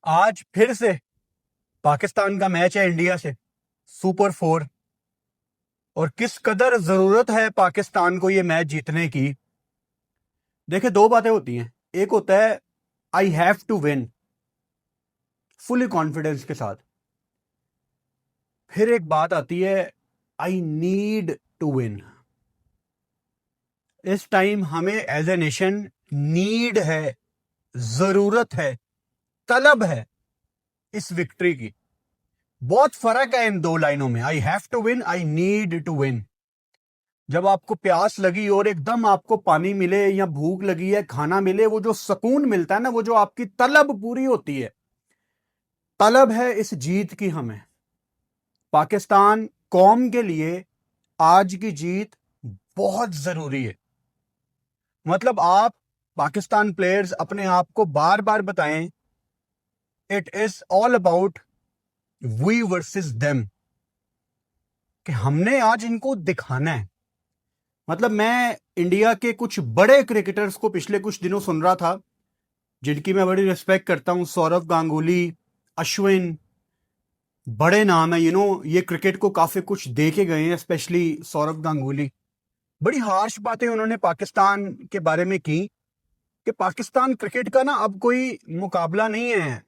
आज फिर से पाकिस्तान का मैच है इंडिया से, सुपर 4। और किस कदर जरूरत है पाकिस्तान को ये मैच जीतने की। देखिए, दो बातें होती हैं। एक होता है I have to win, fully confidence के साथ। फिर एक बात आती है आई नीड टू विन। इस टाइम हमें एज ए नेशन नीड है, जरूरत है, तलब है इस विक्ट्री की। बहुत फर्क है इन दो लाइनों में, I have to win, I need to win. जब आपको प्यास लगी और एकदम आपको पानी मिले या भूख लगी है खाना मिले, वो जो सुकून मिलता है ना, वो जो आपकी तलब पूरी होती है, तलब है इस जीत की। हमें पाकिस्तान कौम के लिए आज की जीत बहुत जरूरी है। मतलब आप पाकिस्तान प्लेयर्स अपने आप को बार बार बताएं, it is all about V versus them, कि हमने आज इनको दिखाना है। मतलब मैं इंडिया के कुछ बड़े क्रिकेटर्स को पिछले कुछ दिनों सुन रहा था, जिनकी मैं बड़ी रिस्पेक्ट करता हूं। सौरव गांगुली, अश्विन, बड़े नाम है। ये क्रिकेट को काफी कुछ दे के गए हैं, स्पेशली सौरव गांगुली। बड़ी हार्श बातें उन्होंने पाकिस्तान के बारे में की कि पाकिस्तान क्रिकेट का ना अब कोई मुकाबला नहीं है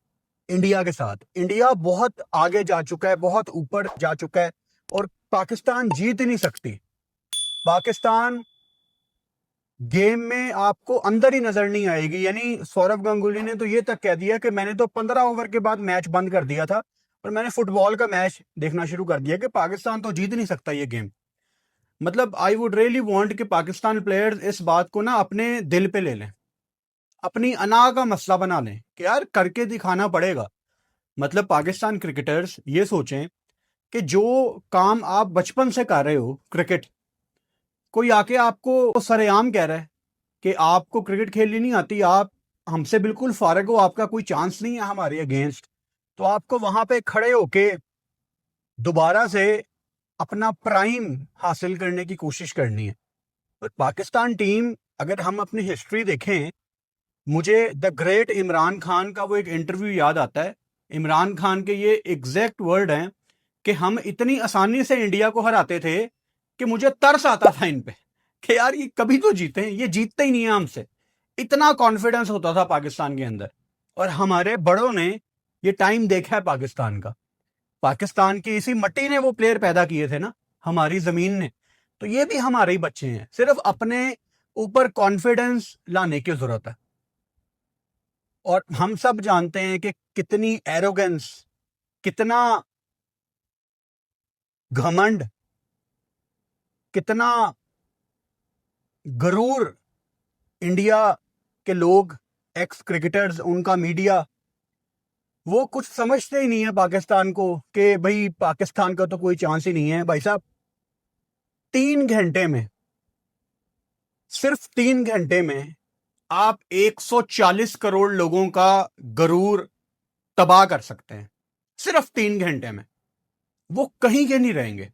इंडिया के साथ। इंडिया बहुत आगे जा चुका है, बहुत ऊपर जा चुका है, और पाकिस्तान जीत नहीं सकती। पाकिस्तान गेम में आपको अंदर ही नजर नहीं आएगी। यानी सौरव गांगुली ने तो ये तक कह दिया कि मैंने तो 15 ओवर के बाद मैच बंद कर दिया था और मैंने फुटबॉल का मैच देखना शुरू कर दिया कि पाकिस्तान तो जीत नहीं सकता ये गेम। मतलब आई वुड रियली वांट कि पाकिस्तान प्लेयर्स इस बात को ना अपने दिल पे ले लें, अपनी अना का मसला बना लें कि यार करके दिखाना पड़ेगा। मतलब पाकिस्तान क्रिकेटर्स ये सोचें कि जो काम आप बचपन से कर रहे हो, क्रिकेट, कोई आके आपको सरेआम कह रहा है कि आपको क्रिकेट खेलनी नहीं आती, आप हमसे बिल्कुल फारग हो, आपका कोई चांस नहीं है हमारे अगेंस्ट, तो आपको वहां पे खड़े होके दोबारा से अपना प्राइम हासिल करने की कोशिश करनी है। और पाकिस्तान टीम, अगर हम अपनी हिस्ट्री देखें, मुझे द ग्रेट इमरान खान का वो एक इंटरव्यू याद आता है। इमरान खान के ये एग्जैक्ट वर्ड हैं कि हम इतनी आसानी से इंडिया को हराते थे कि मुझे तरस आता था इन पे कि यार ये कभी तो जीते, ये जीतते ही नहीं है हमसे। इतना कॉन्फिडेंस होता था पाकिस्तान के अंदर। और हमारे बड़ों ने ये टाइम देखा है पाकिस्तान का। पाकिस्तान की इसी मट्टी ने वो प्लेयर पैदा किए थे ना, हमारी जमीन ने। तो ये भी हमारे ही बच्चे हैं, सिर्फ अपने ऊपर कॉन्फिडेंस लाने की जरूरत है। और हम सब जानते हैं कि कितनी एरोगेंस, कितना घमंड, कितना गरूर इंडिया के लोग, एक्स क्रिकेटर्स, उनका मीडिया, वो कुछ समझते ही नहीं है पाकिस्तान को कि भाई पाकिस्तान का तो कोई चांस ही नहीं है। भाई साहब, 3 घंटे में, सिर्फ 3 घंटे में आप 140 करोड़ लोगों का गरूर तबाह कर सकते हैं। सिर्फ 3 घंटे में वो कहीं के नहीं रहेंगे।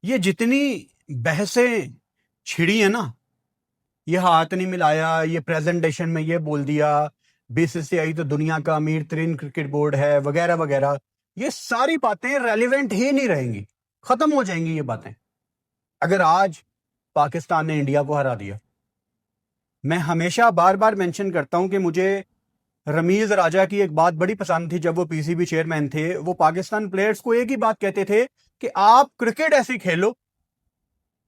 ये जितनी बहसें छिड़ी है ना, ये हाथ नहीं मिलाया, ये प्रेजेंटेशन में ये बोल दिया, बीसीसीआई तो दुनिया का अमीर तरीन क्रिकेट बोर्ड है, वगैरह वगैरह, ये सारी बातें रेलिवेंट ही नहीं रहेंगी, खत्म हो जाएंगी ये बातें अगर आज पाकिस्तान ने इंडिया को हरा दिया। मैं हमेशा बार बार मेंशन करता हूं कि मुझे रमीज राजा की एक बात बड़ी पसंद थी। जब वो पीसीबी चेयरमैन थे, वो पाकिस्तान प्लेयर्स को एक ही बात कहते थे कि आप क्रिकेट ऐसी खेलो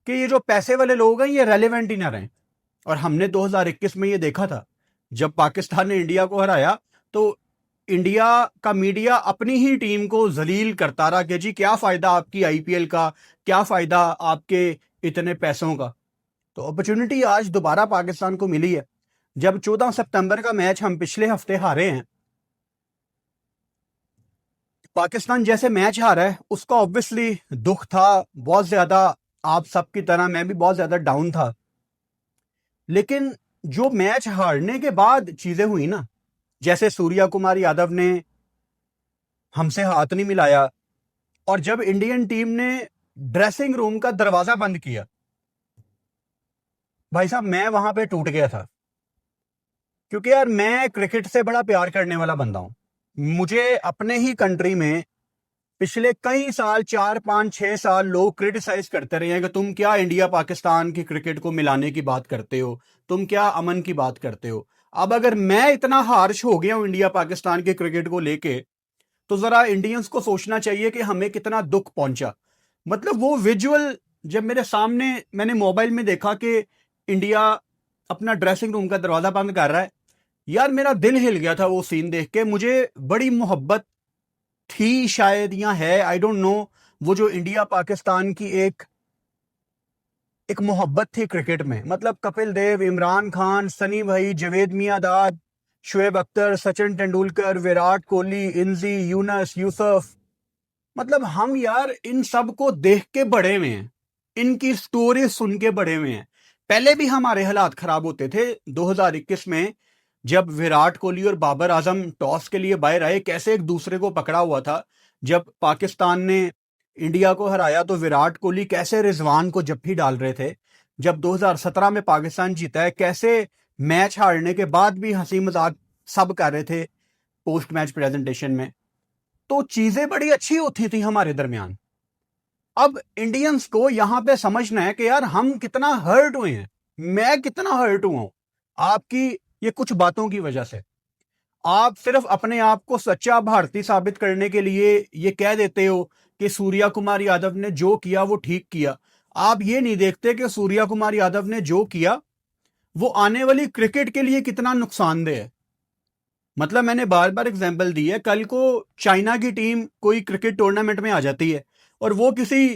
कि ये जो पैसे वाले लोग हैं ये रेलिवेंट ही ना रहें। और हमने 2021 में ये देखा था, जब पाकिस्तान ने इंडिया को हराया तो इंडिया का मीडिया अपनी ही टीम को जलील करता रहा कि जी क्या फायदा आपकी आईपीएल का, क्या फायदा आपके इतने पैसों का। तो अपॉर्चुनिटी आज दोबारा पाकिस्तान को मिली है। जब 14 सितंबर का मैच हम पिछले हफ्ते हारे हैं, पाकिस्तान जैसे मैच हारा है, उसका ऑब्वियसली दुख था बहुत ज्यादा। आप सबकी तरह मैं भी बहुत ज्यादा डाउन था। लेकिन जो मैच हारने के बाद चीजें हुई ना, जैसे सूर्या कुमार यादव ने हमसे हाथ नहीं मिलाया, और जब इंडियन टीम ने ड्रेसिंग रूम का दरवाजा बंद किया, भाई साहब मैं वहां पे टूट गया था। क्योंकि यार मैं क्रिकेट से बड़ा प्यार करने वाला बंदा हूं। मुझे अपने ही कंट्री में पिछले कई साल 4 5 6 साल लोग क्रिटिसाइज करते रहे हैं कि तुम क्या इंडिया पाकिस्तान की क्रिकेट को मिलाने की बात करते हो, तुम क्या अमन की बात करते हो। अब अगर मैं इतना हार्श हो गया हूं इंडिया पाकिस्तान की क्रिकेट को लेके, तो जरा इंडियंस को सोचना चाहिए कि हमें कितना दुख पहुंचा। मतलब वो विजुअल जब मेरे सामने मैंने मोबाइल में देखा कि इंडिया अपना ड्रेसिंग रूम का दरवाजा बंद कर रहा है, यार मेरा दिल हिल गया था वो सीन देख के। मुझे बड़ी मोहब्बत थी शायद या है, आई डोंट नो, वो जो इंडिया पाकिस्तान की एक एक मोहब्बत थी क्रिकेट में। मतलब कपिल देव, इमरान खान, सनी भाई, जावेद मियांदाद, शुएब अख्तर, सचिन तेंदुलकर, विराट कोहली, इंजी, यूनस, यूसुफ, मतलब हम यार इन सब को देख के बड़े हुए हैं, इनकी स्टोरी सुन के बड़े हुए हैं। पहले भी हमारे हालात खराब होते थे 2021 में, जब विराट कोहली और बाबर आजम टॉस के लिए बाहर आए, कैसे एक दूसरे को पकड़ा हुआ था। जब पाकिस्तान ने इंडिया को हराया तो विराट कोहली कैसे रिजवान को जप्फी डाल रहे थे। जब 2017 में पाकिस्तान जीता है, कैसे मैच हारने के बाद भी हंसी मजाक सब कर रहे थे पोस्ट मैच प्रेजेंटेशन में। तो चीजें बड़ी अच्छी होती थी हमारे दरमियान। अब इंडियंस को यहां पे समझना है कि यार हम कितना हर्ट हुए हैं, मैं कितना हर्ट हुआ हूं आपकी ये कुछ बातों की वजह से। आप सिर्फ अपने आप को सच्चा भारतीय साबित करने के लिए ये कह देते हो कि सूर्या कुमार यादव ने जो किया वो ठीक किया। आप ये नहीं देखते कि सूर्या कुमार यादव ने जो किया वो आने वाली क्रिकेट के लिए कितना नुकसानदेह है। मतलब मैंने बार बार एग्जांपल दी है, कल को चाइना की टीम कोई क्रिकेट टूर्नामेंट में आ जाती है और वो किसी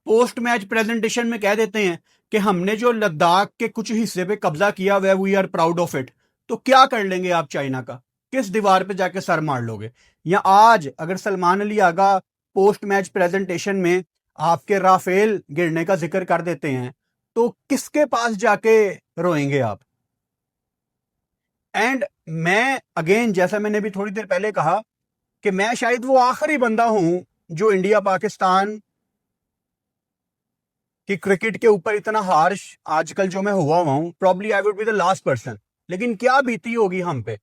पोस्ट मैच प्रेजेंटेशन में कह देते हैं कि हमने जो लद्दाख के कुछ हिस्से पे कब्जा किया हुआ है, we are proud of it. तो क्या कर लेंगे आप चाइना का, किस दीवार पे जाके सर मार लोगे। या आज अगर Salman Ali Agha post match presentation में आपके राफेल गिरने का जिक्र कर देते हैं, तो किसके पास जाके रोएंगे आप। एंड मैं अगेन, जैसा मैंने भी थोड़ी देर पहले कहा, कि मैं शायद वो आखिरी बंदा हूं जो इंडिया पाकिस्तान कि क्रिकेट के ऊपर इतना हार्श आजकल जो मैं हुआ हूं, probably I would be the last person. लेकिन क्या बीती होगी हम पे,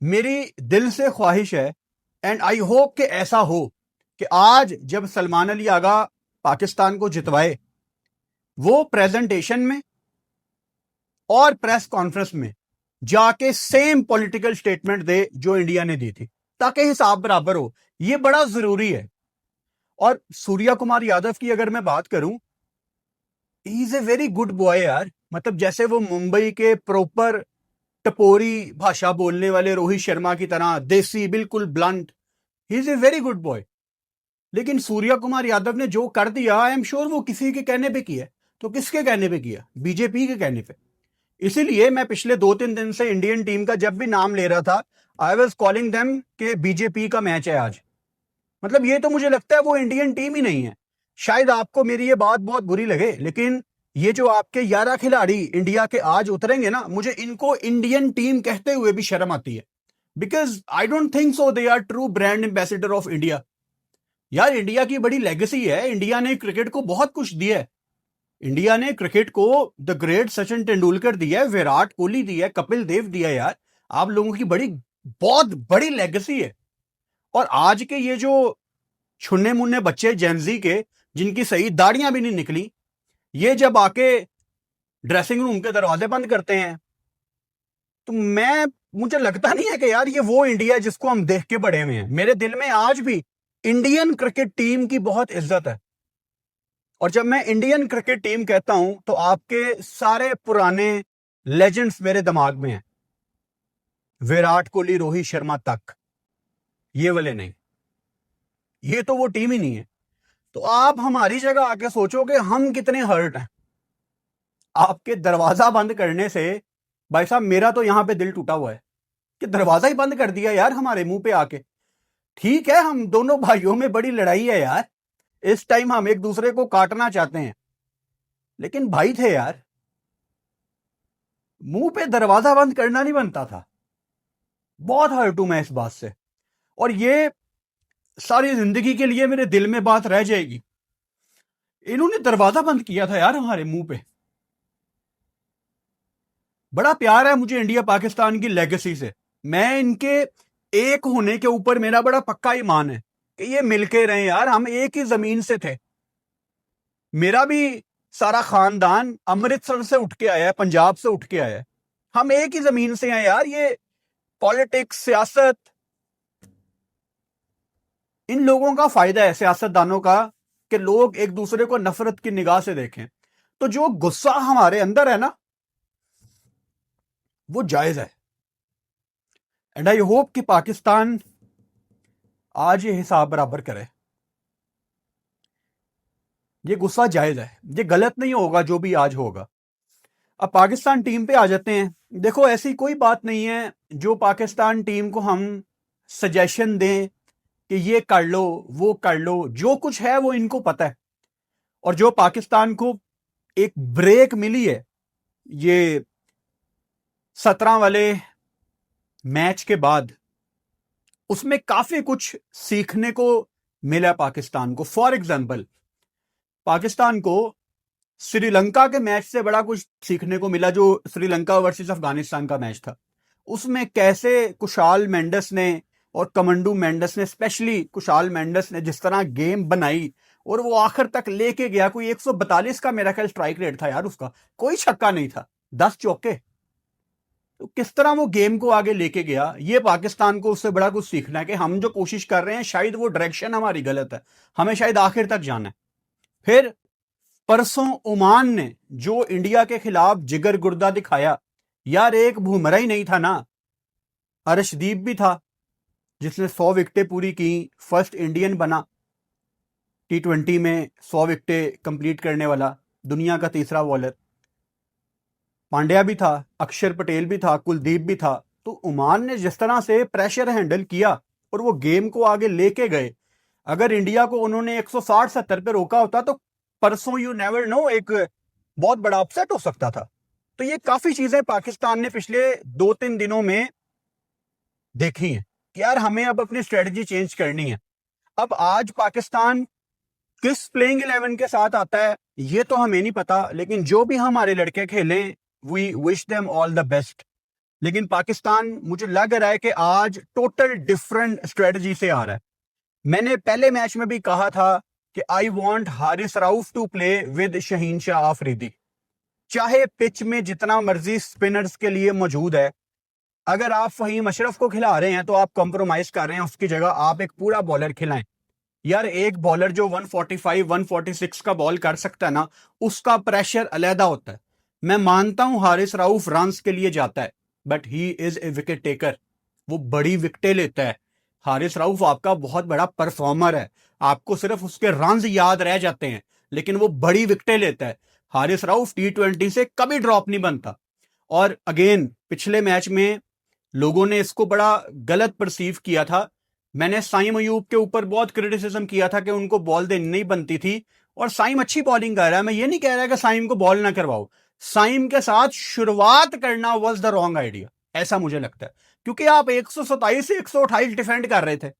मेरी दिल से ख्वाहिश है एंड आई होप कि ऐसा हो कि आज जब सलमान अली आगा पाकिस्तान को जितवाए, वो प्रेजेंटेशन में और प्रेस कॉन्फ्रेंस में जाके सेम पॉलिटिकल स्टेटमेंट दे जो इंडिया ने दी थी, ताकि हिसाब बराबर हो। ये बड़ा जरूरी है। और सूर्या कुमार यादव की अगर मैं बात करूं, he is a very good boy यार। मतलब जैसे वो मुंबई के प्रॉपर टपोरी भाषा बोलने वाले रोहित शर्मा की तरह देसी, बिल्कुल blunt, he is a very good boy. लेकिन सूर्या कुमार यादव ने जो कर दिया, आई एम श्योर वो किसी के कहने पे किया। तो किसके कहने पे किया? बीजेपी के कहने पे। इसीलिए मैं पिछले 2 3 दिन से इंडियन टीम का जब भी नाम ले रहा था, आई वॉज कॉलिंग देम कि बीजेपी का मैच है आज। मतलब ये तो मुझे लगता है वो इंडियन टीम ही नहीं है। शायद आपको मेरी ये बात बहुत बुरी लगे, लेकिन ये जो आपके 11 खिलाड़ी इंडिया के आज उतरेंगे ना, मुझे इनको इंडियन टीम कहते हुए भी शर्म आती है। Because I don't think so they are true brand ambassador of India. यार इंडिया की बड़ी लेगेसी है, इंडिया ने क्रिकेट को बहुत कुछ दिया है। इंडिया ने क्रिकेट को द ग्रेट सचिन तेंदुलकर दिया है, विराट कोहली दिया है, कपिल देव दिया है। यार आप लोगों की बड़ी बहुत बड़ी लेगेसी है। और आज के ये जो छुन्ने मुन्ने बच्चे जेनजी के, जिनकी सही दाढ़ियां भी नहीं निकली, ये जब आके ड्रेसिंग रूम के दरवाजे बंद करते हैं, तो मुझे लगता नहीं है कि यार ये वो इंडिया है जिसको हम देख के बड़े हुए हैं। मेरे दिल में आज भी इंडियन क्रिकेट टीम की बहुत इज्जत है। और जब मैं इंडियन क्रिकेट टीम कहता हूं, तो आपके सारे पुराने लेजेंड्स मेरे दिमाग में हैं, विराट कोहली, रोहित शर्मा तक, ये वाले नहीं। ये तो वो टीम ही नहीं है। तो आप हमारी जगह आके सोचो कि हम कितने हर्ट हैं आपके दरवाजा बंद करने से। भाई साहब मेरा तो यहां पे दिल टूटा हुआ है कि दरवाजा ही बंद कर दिया यार हमारे मुंह पे आके। ठीक है, हम दोनों भाइयों में बड़ी लड़ाई है यार, इस टाइम हम एक दूसरे को काटना चाहते हैं, लेकिन भाई थे यार, मुंह पे दरवाजा बंद करना नहीं बनता था। बहुत हर्ट हूं मैं इस बात से, और ये सारी जिंदगी के लिए मेरे दिल में बात रह जाएगी। इन्होंने दरवाजा बंद किया था यार हमारे मुंह पे। बड़ा प्यार है मुझे इंडिया पाकिस्तान की लेगेसी से। मैं इनके एक होने के ऊपर मेरा बड़ा पक्का ईमान है कि ये मिलके रहे यार, हम एक ही जमीन से थे। मेरा भी सारा खानदान अमृतसर से उठ के आया है, पंजाब से उठ के आया है, हम एक ही जमीन से हैं यार। ये पॉलिटिक्स, सियासत, इन लोगों का फायदा है, सियासतदानों का, कि लोग एक दूसरे को नफरत की निगाह से देखें। तो जो गुस्सा हमारे अंदर है ना, वो जायज है। एंड आई होप कि पाकिस्तान आज ये हिसाब बराबर करे। ये गुस्सा जायज है, ये गलत नहीं होगा जो भी आज होगा। अब पाकिस्तान टीम पे आ जाते हैं। देखो, ऐसी कोई बात नहीं है जो पाकिस्तान टीम को हम सजेशन दें कि ये कर लो, वो कर लो। जो कुछ है वो इनको पता है। और जो पाकिस्तान को एक ब्रेक मिली है ये 17 वाले मैच के बाद, उसमें काफी कुछ सीखने को मिला पाकिस्तान को। फॉर एग्जांपल, पाकिस्तान को श्रीलंका के मैच से बड़ा कुछ सीखने को मिला, जो श्रीलंका वर्सेस अफगानिस्तान का मैच था। उसमें कैसे कुशाल मेंडिस ने और कमंडू मेंडिस ने, स्पेशली कुशाल मेंडिस ने जिस तरह गेम बनाई और वो आखिर तक लेके गया। कोई 142 का मेरा ख्याल स्ट्राइक रेट था यार उसका, कोई छक्का नहीं था, 10 चौके। तो किस तरह वो गेम को आगे लेके गया, ये पाकिस्तान को उससे बड़ा कुछ सीखना है कि हम जो कोशिश कर रहे हैं शायद वो डायरेक्शन हमारी गलत है, हमें शायद आखिर तक जाना है। फिर परसों ओमान ने जो इंडिया के खिलाफ जिगर गुर्दा दिखाया यार, एक बुमराह ही नहीं था ना, अर्शदीप भी था जिसने 100 विकेटें पूरी की, फर्स्ट इंडियन बना T20 में 100 विकेटें कंप्लीट करने वाला, दुनिया का तीसरा बॉलर। पांड्या भी था, अक्षर पटेल भी था, कुलदीप भी था। तो ओमान ने जिस तरह से प्रेशर हैंडल किया और वो गेम को आगे लेके गए, अगर इंडिया को उन्होंने 160-70 पे रोका होता तो परसों यू नेवर नो एक बहुत बड़ा अपसेट हो सकता था। तो ये काफी चीजें पाकिस्तान ने पिछले 2-3 दिनों में देखी हैं कि यार हमें अब अपनी स्ट्रेटजी चेंज करनी है। अब आज पाकिस्तान किस प्लेइंग 11 के साथ आता है ये तो हमें नहीं पता, लेकिन जो भी हमारे लड़के खेलें, we wish them all the best. लेकिन पाकिस्तान, मुझे लग रहा है कि आज टोटल डिफरेंट स्ट्रेटजी से आ रहा है। मैंने पहले मैच में भी कहा था कि I want Haris Rauf to play with Shaheen Shah Afridi. चाहे पिच में जितना मर्जी स्पिनर्स के लिए मौजूद है, अगर आप फहीम अशरफ को खिला रहे हैं तो आप कॉम्प्रोमाइज कर रहे हैं, उसकी जगह आप एक पूरा बॉलर खिलाएं। यार एक बॉलर जो 145 146 का बॉल कर सकता है ना, उसका प्रेशर अलहदा होता है। मैं मानता हूं हारिस रऊफ रन्स के लिए जाता है, but he is a wicket taker, वो बड़ी विकेटें लेता है। हारिस रऊफ आपका बहुत बड़ा परफॉर्मर है, आपको सिर्फ उसके रन्स याद रह जाते हैं, लेकिन वो बड़ी विकेटें लेता है। हारिस रऊफ T20 से कभी ड्रॉप नहीं बनता। और अगेन, पिछले मैच में लोगों ने इसको बड़ा गलत परसीव किया था। मैंने साइम अयूब के ऊपर बहुत क्रिटिसिज्म किया था कि उनको बॉल देनी नहीं बनती थी, और साइम अच्छी बॉलिंग कर रहा है। मैं ये नहीं कह रहा कि साइम को बॉल ना करवाओ, साइम के साथ शुरुआत करना वाज द रॉन्ग आइडिया, ऐसा मुझे लगता है। क्योंकि आप 127 से 128 डिफेंड कर रहे थे।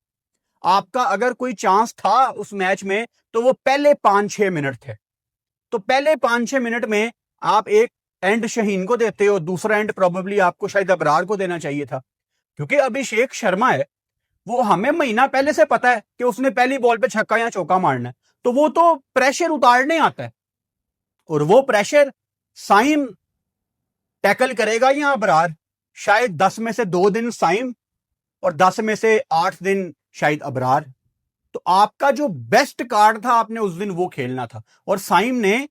आपका अगर कोई चांस था उस मैच में तो वो पहले 5-6 मिनट थे। तो पहले 5-6 मिनट में आप एक एंड शहीन को देते हो, दूसरा एंड प्रोबेबली आपको शायद अबरार को देना चाहिए था। क्योंकि अभिषेक शर्मा है, वो हमें महीना पहले से पता है कि उसने पहली बॉल पे छक्का या चौका मारना है, तो वो तो प्रेशर उतारने आता है। और वो प्रेशर साइम टैकल करेगा या अबरार, शायद 10 में से 2 दिन साइम और 10 में से 8 दिन शायद अबरार। तो आपका जो बेस्ट कार्ड था आपने उस दिन वो खेलना था। और साइम ने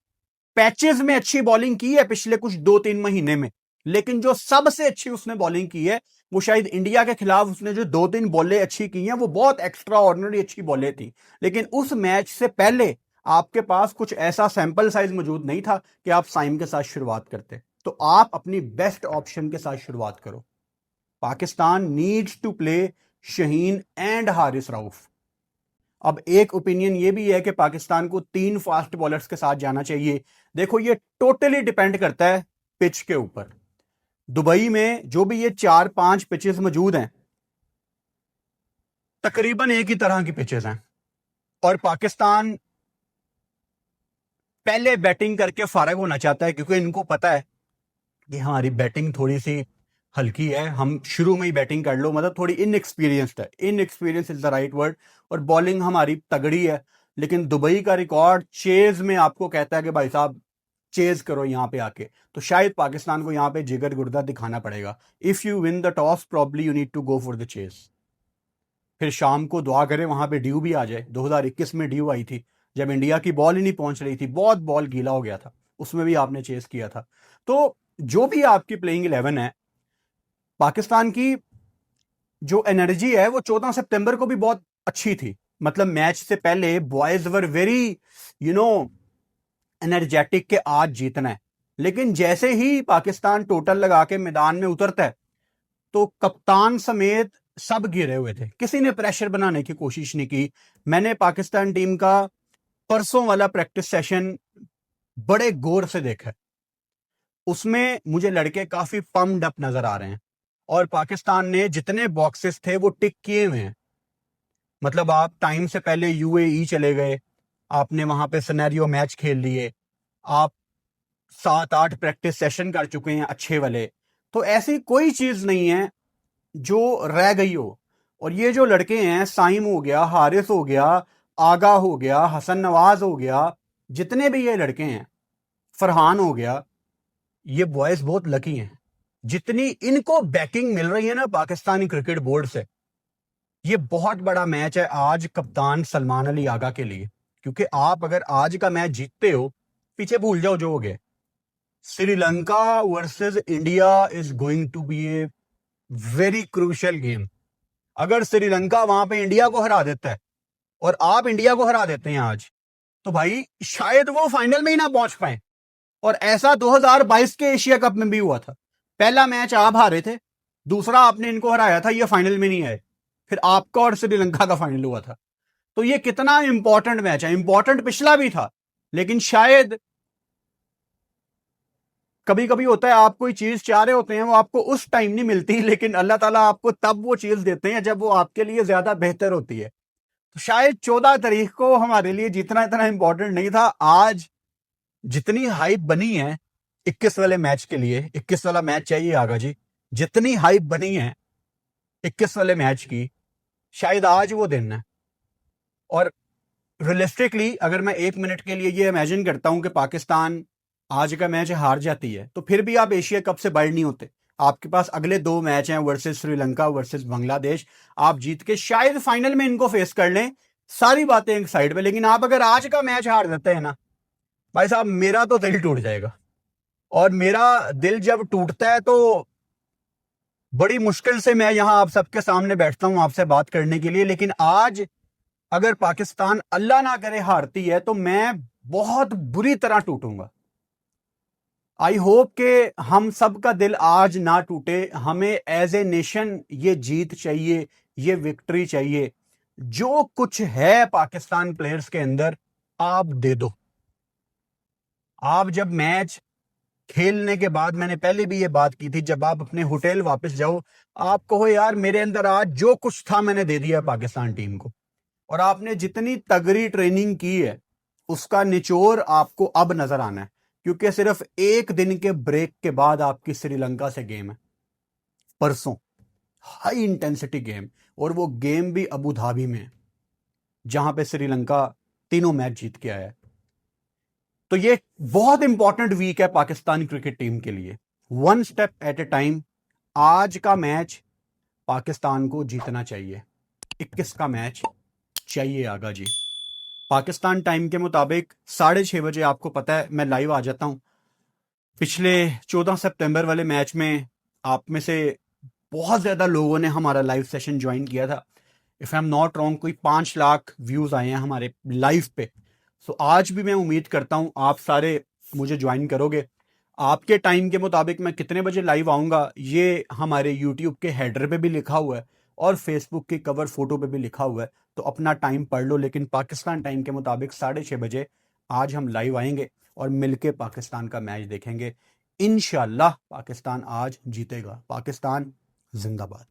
पैचेस में अच्छी बॉलिंग की है पिछले कुछ 2-3 महीने में, लेकिन जो सबसे अच्छी उसने बॉलिंग की है वो शायद इंडिया के खिलाफ उसने जो 2-3 बॉलें अच्छी की हैं, वो बहुत एक्स्ट्रा ऑर्डिनरी अच्छी बॉलें थी। लेकिन उस मैच से पहले आपके पास कुछ ऐसा सैंपल साइज मौजूद नहीं था कि आप साइम के साथ शुरुआत करते। तो आप अपनी बेस्ट ऑप्शन के साथ शुरुआत करो। Pakistan needs to play Shaheen and Haris Rauf. अब एक ओपिनियन ये भी है कि पाकिस्तान को 3 फास्ट बॉलर्स के साथ जाना चाहिए। देखो, ये टोटली डिपेंड करता है पिच के ऊपर। दुबई में जो भी ये 4-5 पिचेस मौजूद हैं, तकरीबन एक ही तरह की पिचेस हैं, और पाकिस्तान पहले बैटिंग करके फारग होना चाहता है, क्योंकि इनको पता है कि हमारी बैटिंग थोड़ी सी हल्की है, हम शुरू में ही बैटिंग कर लो, मतलब थोड़ी इनएक्सपीरियंस्ड है, inexperience is the right word, और बॉलिंग हमारी तगड़ी है। लेकिन दुबई का रिकॉर्ड चेज में आपको कहता है कि भाई साहब चेज करो यहाँ पे आके, तो शायद पाकिस्तान को यहाँ पे जिगर गुर्दा दिखाना पड़ेगा। If you win the toss probably you need to go for the chase. फिर शाम को दुआ करें वहां पे ड्यू भी आ जाए। 2021 में ड्यू आई थी जब इंडिया की बॉल ही नहीं पहुंच रही थी, बहुत बॉल गीला हो गया था, उसमें भी आपने चेस किया था। तो जो भी आपकी प्लेइंग 11 है, पाकिस्तान की जो एनर्जी है वो 14 सितंबर को भी बहुत अच्छी थी। मतलब मैच से पहले बॉयज वर वेरी एनर्जेटिक के आज जीतना है। लेकिन जैसे ही पाकिस्तान टोटल लगा के मैदान में उतरता है तो कप्तान समेत सब गिरे हुए थे, किसी ने प्रेशर बनाने की कोशिश नहीं की। मैंने पाकिस्तान टीम का परसों वाला प्रैक्टिस सेशन बड़े गौर से देखा, उसमें मुझे लड़के काफी पम्प्ड अप नजर आ रहे हैं, और पाकिस्तान ने जितने बॉक्सेस थे वो टिक किए हुए हैं। मतलब आप टाइम से पहले यूएई चले गए, आपने वहां पे सिनेरियो मैच खेल लिए, आप 7-8 प्रैक्टिस सेशन कर चुके हैं अच्छे वाले, तो ऐसी कोई चीज नहीं है जो रह गई हो। और ये जो लड़के हैं, साइम हो गया, हारिस हो गया, आगा हो गया, हसन नवाज हो गया, जितने भी ये लड़के हैं, फरहान हो गया, ये बॉयज बहुत लकी हैं। जितनी इनको बैकिंग मिल रही है ना पाकिस्तानी क्रिकेट बोर्ड से, ये बहुत बड़ा मैच है आज कप्तान सलमान अली आगा के लिए। क्योंकि आप अगर आज का मैच जीतते हो, पीछे भूल जाओ जो हो गए। Sri Lanka versus India is going to be a very crucial game. अगर श्रीलंका वहां पे इंडिया को हरा देता है और आप इंडिया को हरा देते हैं आज, तो भाई शायद वो फाइनल में ही ना पहुंच पाए। और ऐसा 2022 के एशिया कप में भी हुआ था। पहला मैच आप हारे थे, दूसरा आपने इनको हराया था, ये फाइनल में नहीं आए, फिर आपका और श्रीलंका का फाइनल हुआ था। तो ये कितना इंपॉर्टेंट मैच है। इंपॉर्टेंट पिछला भी था, लेकिन शायद कभी कभी होता है आप कोई चीज चाह रहे होते हैं, वो आपको उस टाइम नहीं मिलती, लेकिन अल्लाह ताला आपको तब वो चीज देते हैं जब वो आपके लिए ज्यादा बेहतर होती है। तो शायद 14 तारीख को हमारे लिए जीतना इतना इंपॉर्टेंट नहीं था। आज जितनी हाइप बनी है 21 वाले मैच के लिए, 21 वाला मैच चाहिए आगा जी, जितनी हाइप बनी है 21 वाले मैच की, शायद आज वो दिन है। और रियलिस्टिकली अगर मैं 1 मिनट के लिए ये इमेजिन करता हूं कि पाकिस्तान आज का मैच हार जाती है, तो फिर भी आप एशिया कप से बाहर नहीं होते। आपके पास अगले 2 मैच हैं, वर्सेस श्रीलंका वर्सेस बांग्लादेश। आप जीत के शायद फाइनल में इनको फेस कर लें, सारी बातें एक साइड पे। लेकिन आप अगर आज का मैच हार देते हैं ना भाई साहब, मेरा तो दिल टूट जाएगा। और मेरा दिल जब टूटता है तो बड़ी मुश्किल से मैं यहां आप सबके सामने बैठता हूं आपसे बात करने के लिए। लेकिन आज अगर पाकिस्तान अल्लाह ना करे हारती है, तो मैं बहुत बुरी तरह टूटूंगा। आई होप कि हम सब का दिल आज ना टूटे। हमें एज ए नेशन ये जीत चाहिए, ये विक्ट्री चाहिए। जो कुछ है पाकिस्तान प्लेयर्स के अंदर आप दे दो। आप जब मैच खेलने के बाद, मैंने पहले भी ये बात की थी, जब आप अपने होटल वापस जाओ, आप कहो यार मेरे अंदर आज जो कुछ था मैंने दे दिया पाकिस्तान टीम को। और आपने जितनी तगड़ी ट्रेनिंग की है उसका निचोड़ आपको अब नजर आना है। क्योंकि सिर्फ 1 दिन के ब्रेक के बाद आपकी श्रीलंका से गेम है परसों, हाई इंटेंसिटी गेम, और वो गेम भी अबू धाबी में है जहां पे श्रीलंका 3 मैच जीत के आया है। तो ये बहुत इंपॉर्टेंट वीक है पाकिस्तानी क्रिकेट टीम के लिए। 1 स्टेप एट ए टाइम। आज का मैच पाकिस्तान को जीतना चाहिए, 21 का मैच चाहिए आगा जी। पाकिस्तान टाइम के मुताबिक 6:30 बजे, आपको पता है मैं लाइव आ जाता हूं। पिछले 14 सितंबर वाले मैच में आप में से बहुत ज्यादा लोगों ने हमारा लाइव सेशन ज्वाइन किया था। If I am not wrong, कोई 5 लाख व्यूज आए हैं हमारे लाइव पे। सो आज भी मैं उम्मीद करता हूं आप सारे मुझे ज्वाइन करोगे। आपके टाइम के मुताबिक मैं कितने बजे लाइव आऊंगा ये हमारे यूट्यूब के हेडर पे भी लिखा हुआ है और फेसबुक की कवर फोटो पे भी लिखा हुआ है, तो अपना टाइम पढ़ लो। लेकिन पाकिस्तान टाइम के मुताबिक 6:30 बजे आज हम लाइव आएंगे और मिलके पाकिस्तान का मैच देखेंगे। इंशाल्लाह पाकिस्तान आज जीतेगा। पाकिस्तान जिंदाबाद।